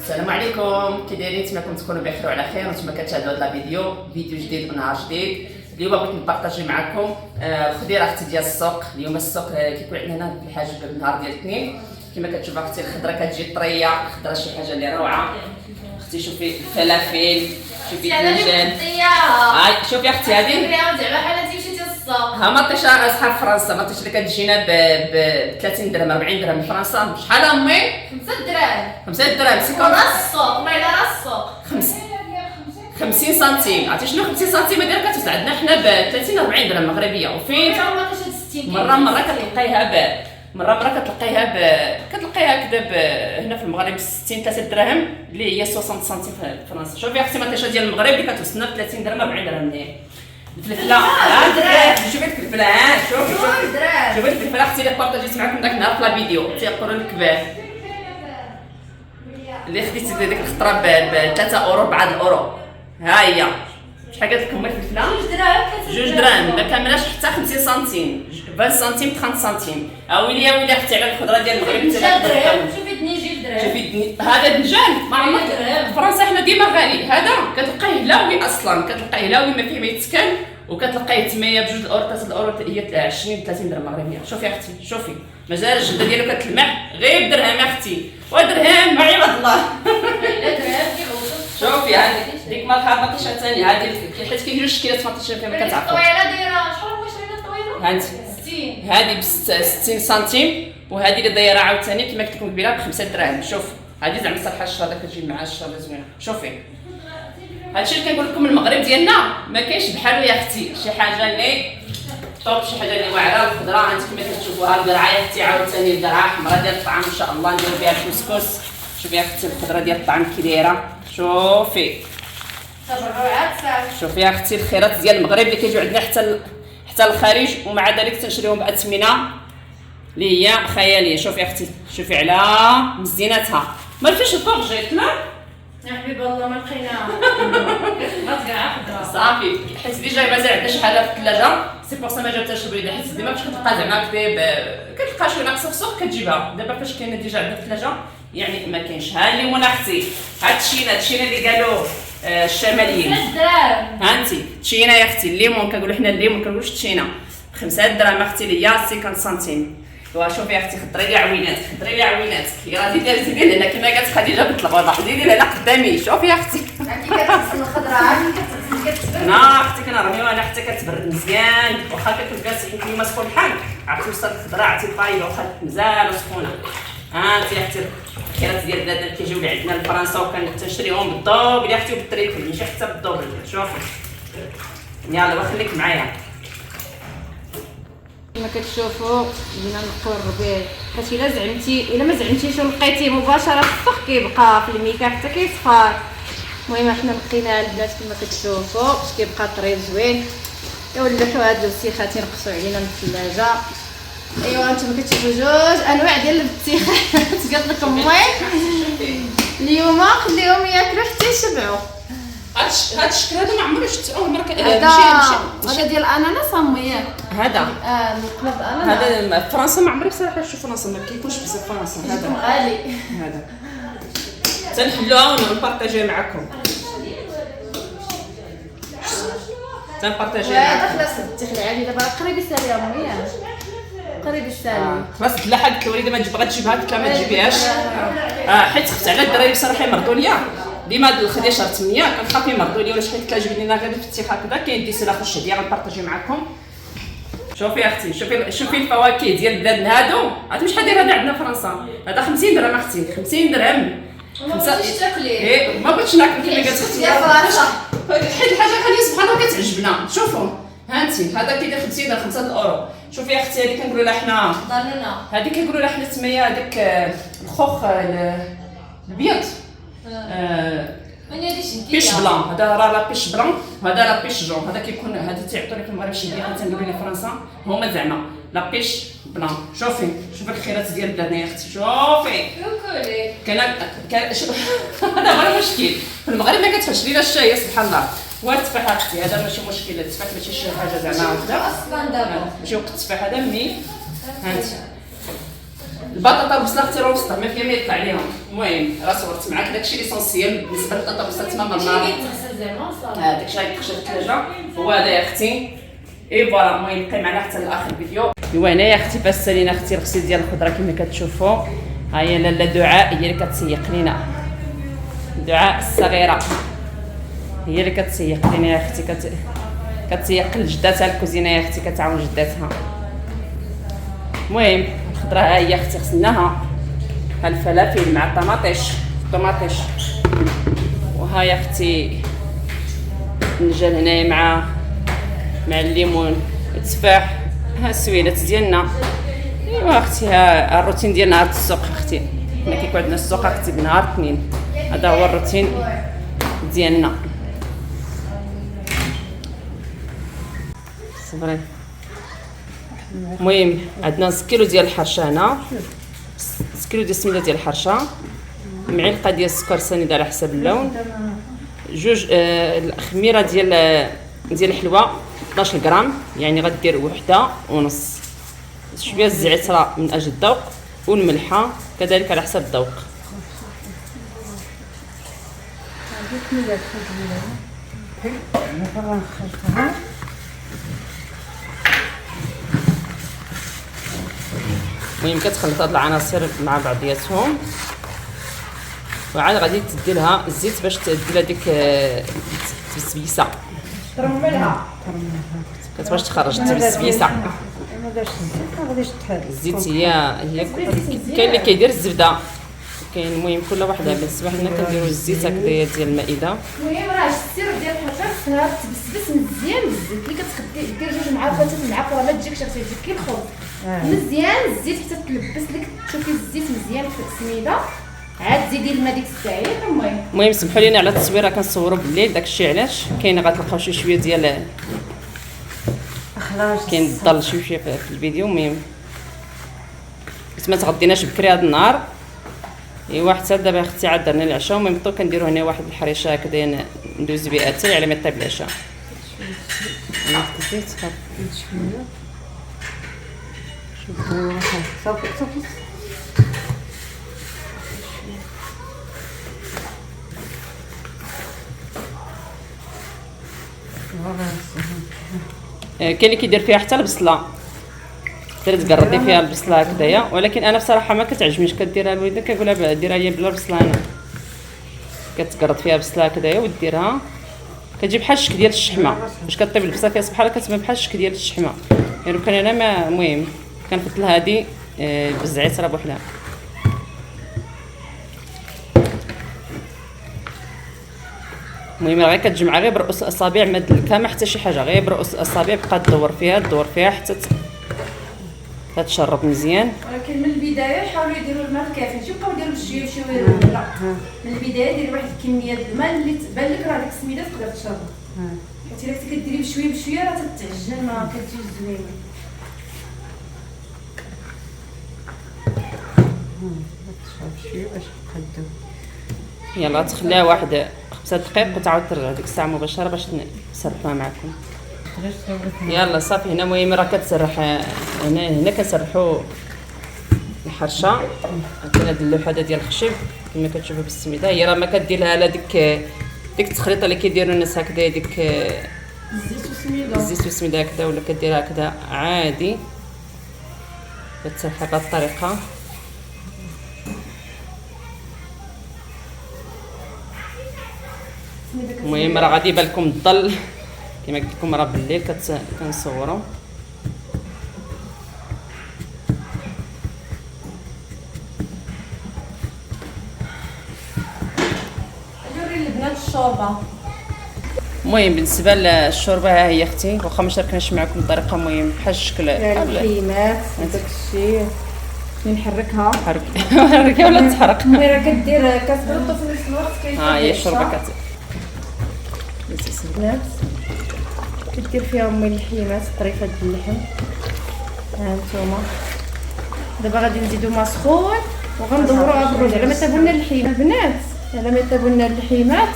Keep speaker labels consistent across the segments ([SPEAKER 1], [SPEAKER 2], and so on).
[SPEAKER 1] السلام عليكم، كي دايرين؟ نتمنى تكونوا بخير وعلى خير وانتم كتشاهدوا هذا فيديو جديد ونهار جديد. اليوم بغيت نبارطاجي معكم الخضيره اختي ديال السوق. اليوم السوق كيكون عندنا هنا في الحاجه النهار ديال الاثنين. كما كتشوف اختي الخضره كتجي طريه، الخضره شي حاجه اللي روعه. اختي شوفي الفلافل، شوفي الدجاج. هاي شوفي اختي هذه
[SPEAKER 2] زعما بحال انت مشيتي للسوق.
[SPEAKER 1] ها مطيشه اصحاب فرنسا، مطيشه اللي كتجينا ب 30 درهم 40 درهم من فرنسا. شحال امي؟
[SPEAKER 2] 5 دراهم.
[SPEAKER 1] 5 دراهم
[SPEAKER 2] راس السوق، والله الا راس السوق.
[SPEAKER 1] 50 سنتيم. عرفتي شنو 50 سنتيم ديال كتوصل عندنا حنا ب 30 40 درهم مغربيه. وفين
[SPEAKER 2] حتى هما كيشد 60
[SPEAKER 1] مره كتلقايها كتلقايها كذا هنا في المغرب 60 3 دراهم اللي هي 60 سنتيم في فرنسا. شوفي اختي مطيشه ديال المغرب اللي كتوصلنا ب 30 درهم 40 درهم. الفلفله شوفي الفلفله، شوفي الفلفله اختي اللي بارطاجيت معكم داك النهار في الفيديو تيقولوا الكبار اللي خديتي ديك الخطره ب 3 اورو 4 اورو. ها هي شحال قالت لكم الفلفله؟ 2 دراهم ما كاملاش حتى 50 سنتيم، 20 سنتيم 30 سنتيم. ويلي ويلي اختي على الخضره ديال المغرب.
[SPEAKER 2] شوفي الدنيجيل درهم،
[SPEAKER 1] شوفي هذا الدجاج ما عمرك في فرنسا حنا ديما غالي. هذا كتلقاه هلاوي اصلا، كتلقاه هلاوي ما فيه ما يتسكن، وكتلقاه 8 بجوج الاورو 3 الاورو هي 20 30 درهم مغربيه. شوفي اختي شوفي مازال الجلده ديالو كتلمع غير بدرهم اختي، ودرهم مع عباد الله.
[SPEAKER 2] لا درهم كيعوضوا.
[SPEAKER 1] شوفي هذه ديك ماركه مطيشه ثانيه هذه حيت كاين جوج شكيلات مطيشه كما كتعرفوا.
[SPEAKER 2] الطويله دايره شحال هو شرينا الطويله؟
[SPEAKER 1] هانت
[SPEAKER 2] 60.
[SPEAKER 1] هذه ب 60 سنتيم، وهذه اللي دايره عاوتاني كما قلت لكم قبيله ب 5 دراهم. شوف هذه زعما صالحه الشهر كتجي مع الشهر زوينه. شوفي هادشي اللي كنقول لكم المغرب ديالنا ما كاينش بحالو يا اختي. شي حاجه اللي طوب، شي حاجه اللي واعره. الخضره انت كما كتشوفوها القرعه يا اختي عاوتاني القرعه حمراء ديال الطعام ان شاء الله نديرو بها الكسكس. شوفي يا اختي الخضره ديال الطعام كي دايره. شوفي شوفي يا اختي الخيرات ديال المغرب اللي كيجيو عندنا حتى الخارج، ومع ذلك تنشريهم باثمنه اللي هي خياليه. شوفي يا اختي شوفي على مزيناتها. ما فيش الكورجيت لا
[SPEAKER 2] يا حبيب الله ما لقيناها. ما تقع خضره
[SPEAKER 1] صافي حيت ديجا مازال عندنا شحال في الثلاجه. سي بور سا ما جابتهاش البريده حيت ديما باش كتلقى زعما كتلقى شي ناقصه في السوق كتجيبها. دابا فاش كاينه ديجا عندنا في الثلاجه يعني ما كاينش. ها الليمون اختي، ها التشينا اللي قالوا الشماليين.
[SPEAKER 2] 5 دراهم.
[SPEAKER 1] ها انت تشينا يا اختي الليمون كنقولوا حنا الليمون كنقولوش التشينا. 5 دراهم اختي اللي هي 50 سنتيم. وشوفي اختي خضري لي عويناتك يا زيدي هنا كما قالت خديجه بنت الغوضه. زيدي هنا قدامي. شوفي يا اختي
[SPEAKER 2] عندي كتغسل الخضره، كتغسل
[SPEAKER 1] انا اختي كنرميوها انا حتى كتبرد مزيان. واخا كنت جالسه اليوم سخون الحال عرفتي وصلت الخضره عرفتي طايبه واخا مزال وسخونه. ها انت يا اختي الخيرات ديال بلادنا اللي كيجيو لعندنا لفرنسا وكنشريهم بالدوبل يا اختي وبالتريبل ماشي حتى بالدوبل. شوفي يلا وخليك معايا.
[SPEAKER 3] كما كتشوفوا بدينا نقوا الربيع حيت الا ما زعمتيش ولقيتيه مباشره في السوق كيبقى في الميكا حتى كيصفر. المهم حنا لقيناه البنات كما كتشوفوا باش كيبقى طري زوين. ايوا نلوحوا هاد الوسيخات ينقصوا علينا من الثلاجه. ايوا انتم كتشوفوا جوج انواع ديال البطيخات. قالت لكم المهم اليوم خليهم ياكلوا حتى يشبعوا.
[SPEAKER 1] هاد الشكل هذا ما عمري شفت اول مره.
[SPEAKER 3] هذا ديال الاناناس امي
[SPEAKER 1] هذا
[SPEAKER 3] مقلب الاناناس.
[SPEAKER 1] هذا في فرنسا ما عمري بصراحه نشوف فرنسا ما كيكونش بزاف فرنسا. هذا
[SPEAKER 3] غالي.
[SPEAKER 1] هذا تنحلوها ونبارطاجيها معكم.
[SPEAKER 3] هذا خلاص البطيخ العادي دابا قريب يسالي امي قريب يسالي.
[SPEAKER 1] خلاص تلاحق قلت لي ما بغات تجيبها قلت لها ما تجيبيهاش. حيت خفت على الدراري بصراحه يمرضوا ليا ديما هاد الخديه شهر 8 كنخاف يمرضوا لي ولا شي حاجه. جيب لنا غير البطيخ هكذا كاين ديسير خش ديال غنبارطاجي معكم. شوفي يا اختي شوفي الفواكه ديال بلادنا هادو. عرفتي شحال داير هذا عندنا في فرنسا؟ هذا 50 درهم اختي 50 درهم.
[SPEAKER 2] ما بغيتيش تاكليه.
[SPEAKER 1] ما بغيتش ناكل كيما قالت اختي
[SPEAKER 2] ديال فرنسا.
[SPEAKER 1] حيت الحاجه خلي سبحان الله كتعجبنا. شوفوا ها انت هذا كيدير 50 درهم 5 اورو. شوفي يا اختي هذه كنقولوا لها حنا
[SPEAKER 2] ضنونه.
[SPEAKER 1] هذه كنقولوا لها حنا سميه هذاك الخوخ البيض. بيش بلان. هذا راه لا بيش بلان وهذا لا بيش جون. هذا كيكون هذا تيعطوني في المغرب شي ديال تنقولوا لي فرنسا هما زعما لا بيش بلان. شوفي الخيرات ديال بلادنا يا اختي. شوفي
[SPEAKER 2] كولي
[SPEAKER 1] كان هذا غير مشكل في المغرب ما كتفهمش لينا الشاي سبحان الله. والتفاح اختي هذا ماشي مشكل. التفاح ماشي شي حاجه زعما
[SPEAKER 2] اصلا دابا
[SPEAKER 1] ماشي وقت التفاح هذا منين. ها انت البطاطا والبصله اختي راه وسطها ما فيها ما يطلع عليهم. المهم راه صورت معاك داكشي ليسونسيال بالنسبه للبطاطا والبصله تما من النار.
[SPEAKER 2] تغسل زعما صافي.
[SPEAKER 1] داكشي غيتخشى في الثلاجه. هو هذا يا اختي. اي فوالا المهم بقي معنا حتى لاخر الفيديو. ايوا هنا يا اختي فاش سالينا اختي الغسيل ديال الخضره كما كتشوفوا. ها هي لاله دعاء هي اللي كتسيق لينا. دعاء الصغيره هي اللي كتسيق لينا يا اختي كتسيق لجداتها الكوزينه يا اختي كتعاون جداتها. المهم الخضره ها هي اختي غسلناها. ها الفلافل مع الطماطيش وها يا اختي النجال هنايا مع الليمون والتفاح. ها السويلات ديالنا. ايوا اختي ها الروتين ديال نهار السوق اختي. حنا كيكون عندنا السوق اختي بنهار الاثنين. هذا هو الروتين ديالنا. صبري. المهم عندنا نص كيلو ديال الحرشه هنا. نص كيلو ديال السميده ديال الحرشه. معلقه ديال السكر سنيده على حسب اللون. جوج الخميره ديال الحلوى 12 غرام يعني غدير وحده ونص. شويه الزعتره من اجل الذوق والملحه كذلك على حسب الذوق. المهم كتخلط هاد العناصر مع بعضياتهم وعاد غادي تدي لها الزيت باش تدي لها ديك التبسبيسه.
[SPEAKER 2] ترملها
[SPEAKER 1] باش تخرج التبسبيسه. الزيت هي كاين اللي كيدير الزبده كاين. المهم كل واحد بالنسبه حنا كنديروا الزيت هكذايا ديال المائده.
[SPEAKER 2] المهم راه السر ديال الحرشه خصها تبسبس مزيان بالزيت. ملي كتخدي دير جوج معالق المعلقه راه ما تجيكش تجيك كي الخبز مزيان. الزيت حتى تلبس لك تشوفي الزيت مزيان في السميده عاد زيدي الماء ديك الساعه.
[SPEAKER 1] المهم سمحوا لينا على التصويره كنصوروا بالليل داكشي علاش كاين غتلقاو شويه ديال كاين الظل شويه في الفيديو. المهم ما تغديناش بكري هذا النهار. ايوا حتى دابا اختي عاد درنا العشاء. المهم طو كنديروا هنا واحد الحريشه هكذا ندوز بها حتى على ما طيب العشاء. كاين اللي كيدير فيها حتى البصله تقدري تقرطي فيها البصله هكذايا ولكن انا بصراحه ما كتعجبنيش. كديرها الوالده كنقولها ديرها هي بلا بصله. انا كتقرط فيها بصله هكذايا وديرها كتجي بحال الشكل ديال الشحمه. باش كطيب البصله فيها بحال كتبان بحال الشكل ديال الشحمه. يعني كان انا ما المهم كنفضل هذه بالزعتر بوحدها. المهم غير كتجمع غير برؤوس الاصابع ما دلكها ما حتى شي حاجه غير برؤوس الاصابع بقى تدور فيها حتى تشرب مزيان.
[SPEAKER 2] ولكن من البدايه حاولوا يديروا الماء الكافي ماشي بقاو يديروا بشويه لا. من البدايه ديري واحد الكميه ديال الماء اللي تبان لك راه ديك السميده تقدر تشربها. حيت الا كنتي كديري بشويه راه تتعجن ما كتجيش زوينه.
[SPEAKER 3] شويه باش تقدو.
[SPEAKER 1] يلا تخليها واحد 5 دقائق وتعاود ترجع ديك الساعه مباشره باش نسرحوها معكم. يلا صافي. هنا المهم راه كتسرح. هنا كنسرحوا الحرشه. كاين هاد اللوحه ديال الخشب كما كتشوفوا بالسميده. هي راه ما كدير لها لا ديك التخليطه اللي كيديروا الناس هكذا ديك الزيت والسميده هكذا ولا كديرها هكذا عادي. كتسرحها بهذه الطريقه. المهم راه غادي يبان لكم الظل كما قلت لكم راه بالليل كنصوروا.
[SPEAKER 2] جوري البنات الشوربه.
[SPEAKER 1] المهم بالنسبه للشوربه ها هي اختي واخا ما شاركناش معكم الطريقه. المهم بحال الشكل
[SPEAKER 3] الحيمات وداك الشيء نحركها
[SPEAKER 1] حركها ولا تحرق.
[SPEAKER 2] راه كدير كتبرد في نفس الوقت
[SPEAKER 1] ها هي الشوربه
[SPEAKER 3] البنات كدير فيها امي الحيمات طريفه ديال اللحم. ها نتوما دابا غادي نزيدو ما سخون وغندوروها بالروج على ما تابونا اللحيمات البنات على ما تابونا اللحيمات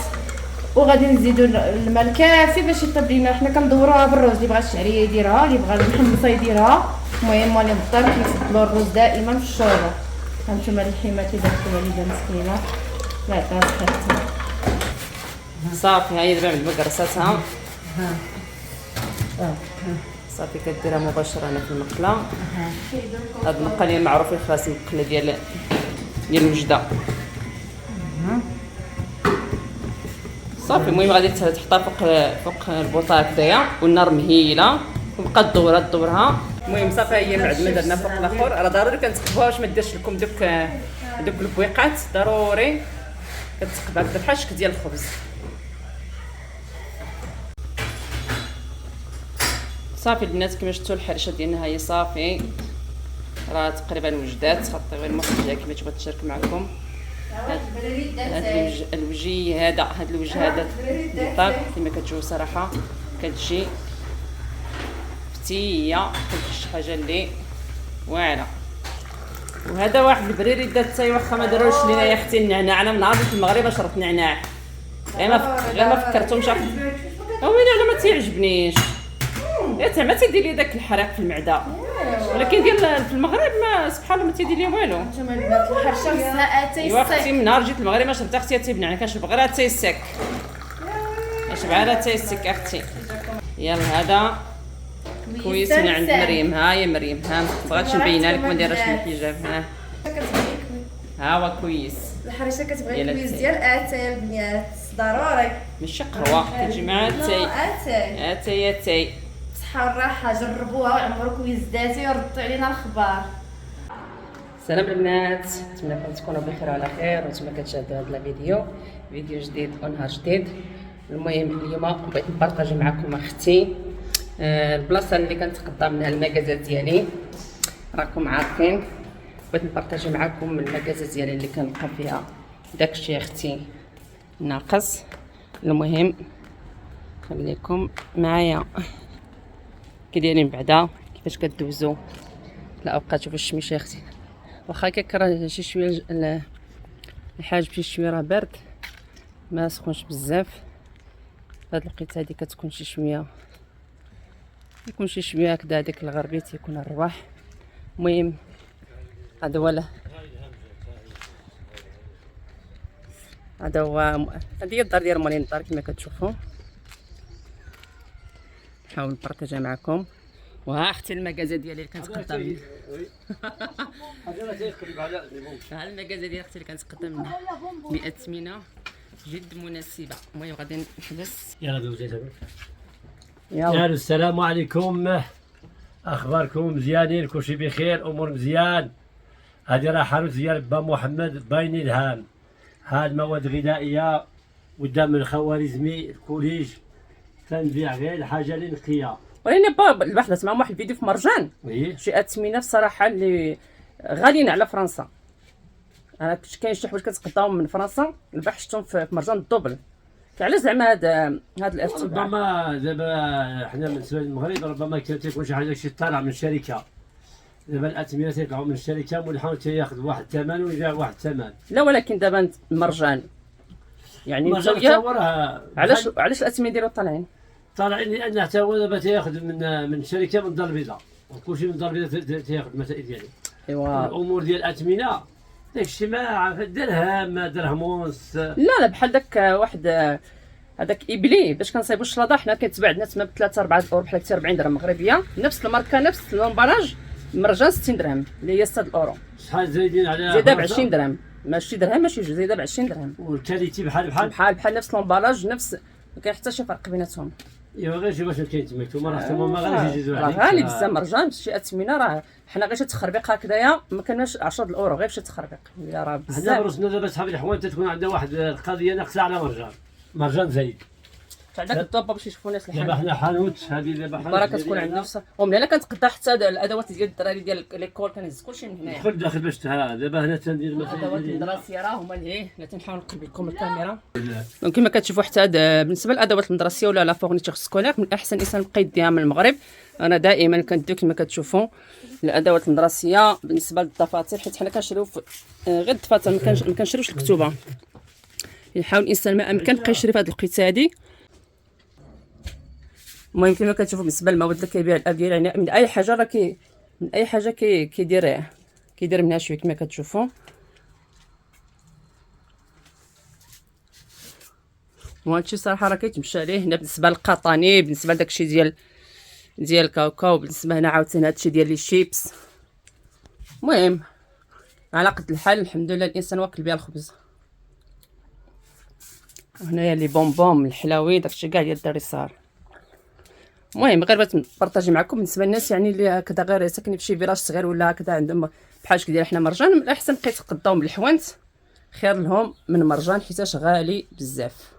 [SPEAKER 3] وغادي نزيدو الماء الكافي باش يطيب لينا. حنا كندوروها بالروز. اللي بغى الشعريه يديرها اللي بغى المحمصه يديرها. المهم مالي الدار كيفضلوا الروز دائما في الشوربه. هانتوما اللحمه كيدير الوالده مسكينه لا عطاها صحتها.
[SPEAKER 1] صافي ها هي دابا عند مكرساتها. صافي كديرها مباشره هنا في المقله. هاد المقله اللي معروفين في راس المقله ديال الوجده. صافي المهم غادي تحطها فوق البوطه هكذايا والنار مهيله وبقى تدورها. المهم صافي هي بعد ما درنا فوق الاخر راه ضروري كنتقبوها باش ما ديرش لكم دوك البويقات ضروري كتقبها هكذا بحال الشكل ديال الخبز. صافي البنات كما شفتوا الحرشه ديالنا هي صافي راه تقريبا وجدات. خاطر غير المخرج ديالها كما تبغى تشارك معكم. هاد الوجه هذا طاب كما كتشوفوا صراحه كتجي فتيه كتجي شي حاجه اللي واعره. وهذا واحد البريري دات حتى واخا ما داروش لينا يا اختي النعناع. انا من نهار في المغرب شربت نعناع غير ما فكرتهمش. ويلي انا ما تيعجبنيش يا ما تيدير لي داك الحريق في المعده. ولكن ديال في المغرب ما سبحان الله ما تيدير لي والو.
[SPEAKER 2] نتوما البنات الحرشه خصها اتاي
[SPEAKER 1] ايوا اختي من نهار جيت المغرب ما شربت اختي اتاي بنعناع. كنشرب غير اتاي السك. كنشرب غير اتاي السك اختي. يلا هذا كويس من عند مريم. ها هي مريم ها ما بغاتش نبينها لك ما نديرهاش الحجاب. ها هو كويس.
[SPEAKER 2] الحرشه كتبغي الكويس ديال اتاي البنات ضروري
[SPEAKER 1] ماشي قهوه كتجي مع اتاي.
[SPEAKER 2] صحه والراحه جربوها وعمرو كويس ذاتي وردوا علينا الخبار.
[SPEAKER 1] سلام البنات، نتمنى تكونوا بخير وعلى خير وانتم كتشاهدوا هذا فيديو جديد ونهار جديد. المهم اليوم بغيت نبارطاجي معكم اختي البلاصه اللي كنتقدى منها المكازات ديالي. راكم عارفين بغيت نبارطاجي معكم المكازات ديالي اللي كنلقى فيها داكشي اختي ناقص. المهم خليكم معايا كي دايرين بعدا كيفاش كدوزو الاوقات. شوفوا الشميشه اختي واخا كيكره شي شويه الحاجب شي شويه راه بارد ما سخونش بزاف. هاد الوقيته هادي كتكون شي شويه يكون شي شويه هكذا هذيك الغربيت يكون الرواح. المهم هذا هو هذه هي الدار ديال مولين الدار كما كتشوفوا. نحاول نبارطاجها معكم. وها اختي المكازه ديالي اللي كنتقدم منها. ها المكازه ديال اختي اللي كنتقدم منها 100 ثمينه جد مناسبه. المهم غادي نحبس.
[SPEAKER 4] يلا السلام عليكم. اخباركم مزيانين؟ كلشي بخير؟ امور مزيان؟ هذه راه حانوت ديال با محمد بايني الهام. هاد المواد الغذائيه قدام الخوارزمي الكوليج تنبيع غير الحاجه اللي نقيه.
[SPEAKER 1] ولكن با البحث مع واحد الفيديو في مرجان شي اثمنه الصراحه اللي غاليين على فرنسا. انا كاين شي حوايج كتقداهم من فرنسا البحث شفتهم في مرجان الدوبل. فعلاش زعما هاد الارتفاع؟
[SPEAKER 4] ربما دابا حنا بالنسبه للمغرب ربما تيكون شي حاجه شي طالع من الشركه. دابا الاثمنه تيطلعوا من الشركه والحانوت تياخذ واحد الثمن ويبيع واحد الثمن.
[SPEAKER 1] لا ولكن دابا المرجان يعني علاش الاثمنه ديالو طالعين
[SPEAKER 4] لان حتى هو دابا تياخذ من الشركه من الدار البيضاء وكلشي من الدار البيضاء تياخذ المسائل ديالو.
[SPEAKER 1] ايوا
[SPEAKER 4] الامور ديال الاثمنه داكشي ما درهم درهم ونص.
[SPEAKER 1] لا بحال داك واحد هذاك ابلي باش كنصايبوا الشلاضه حنا كيتباع عندنا تما ب 3 4 اورو بحال 40 درهم مغربيه. نفس الماركه نفس الامبالاج مرجان 60 درهم اللي هي 6 اورو.
[SPEAKER 4] شحال زايدين على
[SPEAKER 1] زايده ب 20 درهم ماشي درهم ماشي جوج زايده ب 20 درهم.
[SPEAKER 4] والكاليتي بحال
[SPEAKER 1] نفس الامبالاج نفس ما كاين حتى شي فرق بيناتهم.
[SPEAKER 4] ايوا غير شي باش كاين تما نتوما راه تما ما غاديش يجيزوا عليك.
[SPEAKER 1] غالي بزاف مرجان شي اثمنه راه حنا غير شي تخربيق هكذايا ما كناش 10 الاورو غير شي تخربيق. لا راه بزاف.
[SPEAKER 4] حنا برسنا دابا صحاب الحوانت تكون عندنا واحد القضيه ناقصه على مرجان زايد.
[SPEAKER 1] عندك الطوبه باش يشوفوا الناس الحال.
[SPEAKER 4] دابا حنا حانوت هذه دابا
[SPEAKER 1] حانوت بركه تكون عندنا نفسها. ومن هنا كنتقدى حتى الادوات ديال الدراري ديال ليكول كنهز كلشي من هنايا.
[SPEAKER 4] دخل داخل باش دابا هنا تندير مثلا
[SPEAKER 1] الادوات المدرسيه راه هما لهيه لا تنحاول نقرب لكم الكاميرا. دونك كما كتشوفوا حتى بالنسبه للادوات المدرسيه ولا لا فورنيتور سكولير من الاحسن الانسان بقى يديها من المغرب. انا دائما كندير كما كتشوفوا الادوات المدرسيه بالنسبه للدفاتر حيت حنا كنشريو غير الدفاتر ما كنشريوش الكتوبه. يحاول الانسان ما امكن بقى يشري في هذه الوقيته هذه. المهم كما كتشوفوا بالنسبه للمواد اللي كيبيع الاب ديال يعني من اي حاجه راه من اي حاجه كيدير كيدير منها شويه كما كتشوفوا. وهادشي صراحه راه كيتمشى عليه هنا بالنسبه للقطاني، بالنسبه لداكشي ديال الكاوكاو، بالنسبه هنا عاوتاني هادشي ديال لي شيبس. المهم على قد الحال الحمد لله الانسان واكل بها الخبز. هنايا لي بونبون الحلاوي داكشي كاع ديال الدري صار. المهم غير بغيت نبارطاجي معكم بالنسبه للناس يعني اللي هكذا غير ساكنين في شي فيلاج صغير ولا هكذا عندهم بحال ديال حنا مرجان، من الاحسن بقيت تقداو بالحوانت خير لهم من مرجان حيتاش غالي بزاف.